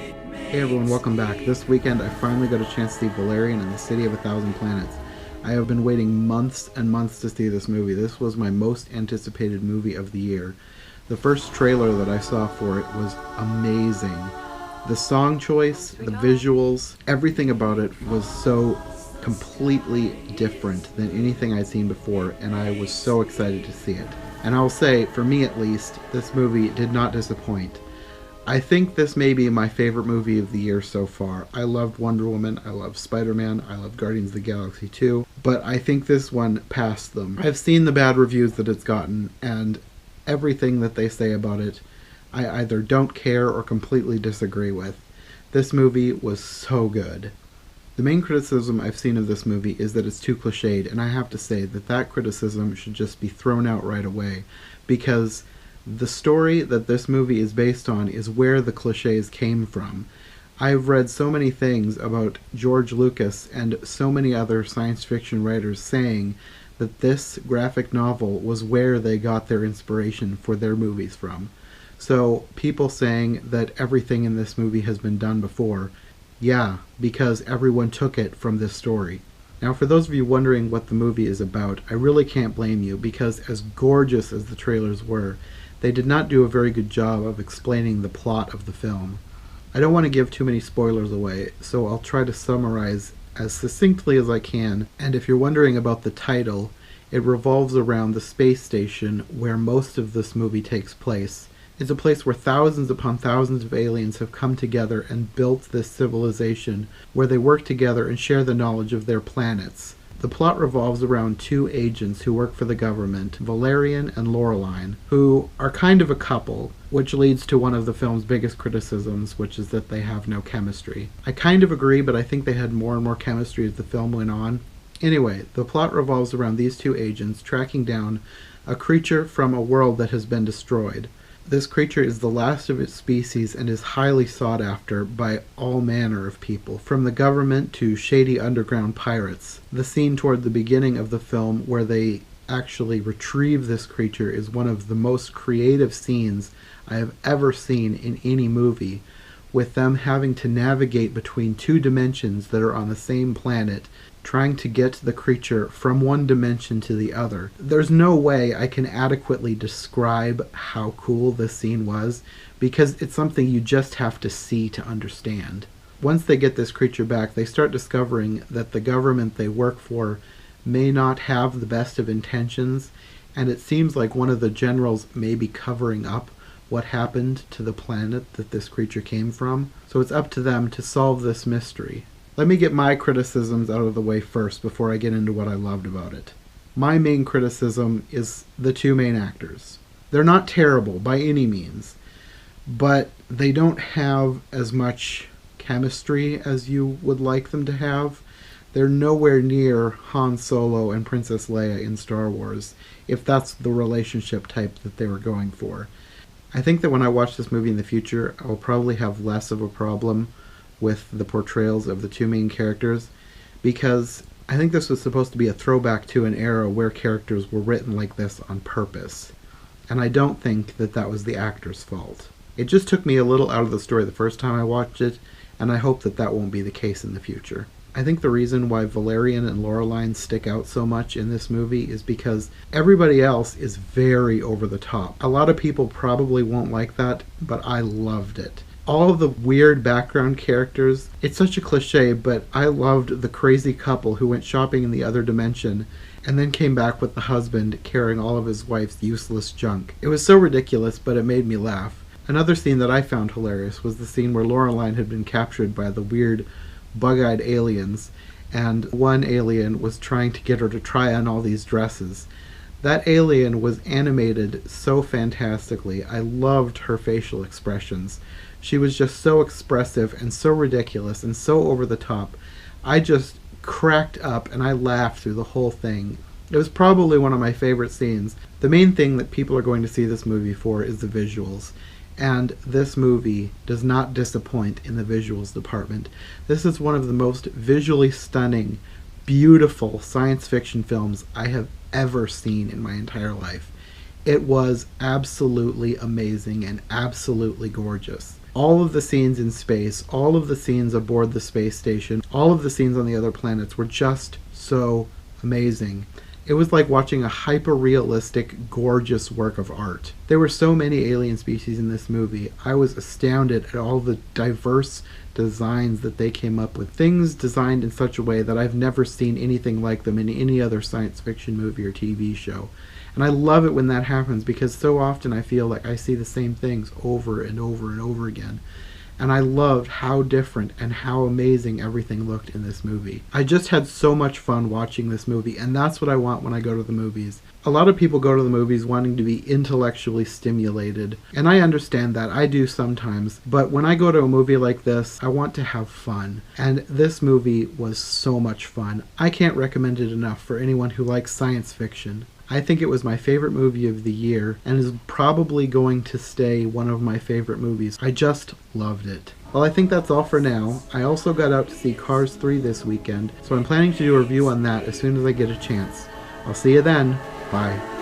Hey everyone, welcome back. This weekend I finally got a chance to see Valerian and the City of a Thousand Planets. I have been waiting months and months to see this movie. This was my most anticipated movie of the year. The first trailer that I saw for it was amazing. The song choice, the visuals, everything about it was so completely different than anything I'd seen before, and I was so excited to see it. And I'll say, for me at least, this movie did not disappoint. I think this may be my favorite movie of the year so far. I loved Wonder Woman, I loved Spider-Man, I loved Guardians of the Galaxy 2, but I think this one passed them. I've seen the bad reviews that it's gotten, and everything that they say about it, I either don't care or completely disagree with. This movie was so good. The main criticism I've seen of this movie is that it's too cliched, and I have to say that that criticism should just be thrown out right away, because the story that this movie is based on is where the cliches came from. I've read so many things about George Lucas and so many other science fiction writers saying that this graphic novel was where they got their inspiration for their movies from. So people saying that everything in this movie has been done before, yeah, because everyone took it from this story. Now, for those of you wondering what the movie is about, I really can't blame you, because as gorgeous as the trailers were, they did not do a very good job of explaining the plot of the film. I don't want to give too many spoilers away, so I'll try to summarize as succinctly as I can. And if you're wondering about the title, it revolves around the space station where most of this movie takes place. It's a place where thousands upon thousands of aliens have come together and built this civilization where they work together and share the knowledge of their planets. The plot revolves around two agents who work for the government, Valerian and Laureline, who are kind of a couple, which leads to one of the film's biggest criticisms, which is that they have no chemistry. I kind of agree, but I think they had more and more chemistry as the film went on. Anyway, the plot revolves around these two agents tracking down a creature from a world that has been destroyed. This creature is the last of its species and is highly sought after by all manner of people, from the government to shady underground pirates. The scene toward the beginning of the film where they actually retrieve this creature is one of the most creative scenes I have ever seen in any movie, with them having to navigate between two dimensions that are on the same planet, trying to get the creature from one dimension to the other. There's no way I can adequately describe how cool this scene was, because it's something you just have to see to understand. Once they get this creature back, they start discovering that the government they work for may not have the best of intentions, and it seems like one of the generals may be covering up what happened to the planet that this creature came from. So it's up to them to solve this mystery. Let me get my criticisms out of the way first before I get into what I loved about it. My main criticism is the two main actors. They're not terrible by any means, but they don't have as much chemistry as you would like them to have. They're nowhere near Han Solo and Princess Leia in Star Wars, if that's the relationship type that they were going for. I think that when I watch this movie in the future, I'll probably have less of a problem with the portrayals of the two main characters, because I think this was supposed to be a throwback to an era where characters were written like this on purpose, and I don't think that that was the actor's fault. It just took me a little out of the story the first time I watched it, and I hope that that won't be the case in the future. I think the reason why Valerian and Laureline stick out so much in this movie is because everybody else is very over the top. A lot of people probably won't like that, but I loved it. All of the weird background characters, it's such a cliche, but I loved the crazy couple who went shopping in the other dimension and then came back with the husband carrying all of his wife's useless junk. It was so ridiculous, but it made me laugh. Another scene that I found hilarious was the scene where Laureline had been captured by the weird bug-eyed aliens, and one alien was trying to get her to try on all these dresses. That alien was animated so fantastically. I loved her facial expressions. She was just so expressive and so ridiculous and so over the top. I just cracked up and I laughed through the whole thing. It was probably one of my favorite scenes. The main thing that people are going to see this movie for is the visuals. And this movie does not disappoint in the visuals department. This is one of the most visually stunning, beautiful science fiction films I have ever seen in my entire life. It was absolutely amazing and absolutely gorgeous. All of the scenes in space, all of the scenes aboard the space station, all of the scenes on the other planets were just so amazing. It was like watching a hyper-realistic, gorgeous work of art. There were so many alien species in this movie. I was astounded at all the diverse designs that they came up with. Things designed in such a way that I've never seen anything like them in any other science fiction movie or TV show. And I love it when that happens, because so often I feel like I see the same things over and over and over again. And I loved how different and how amazing everything looked in this movie. I just had so much fun watching this movie, and that's what I want when I go to the movies. A lot of people go to the movies wanting to be intellectually stimulated, and I understand that. I do sometimes. But when I go to a movie like this, I want to have fun. And this movie was so much fun. I can't recommend it enough for anyone who likes science fiction. I think it was my favorite movie of the year, and is probably going to stay one of my favorite movies. I just loved it. Well, I think that's all for now. I also got out to see Cars 3 this weekend, so I'm planning to do a review on that as soon as I get a chance. I'll see you then. Bye.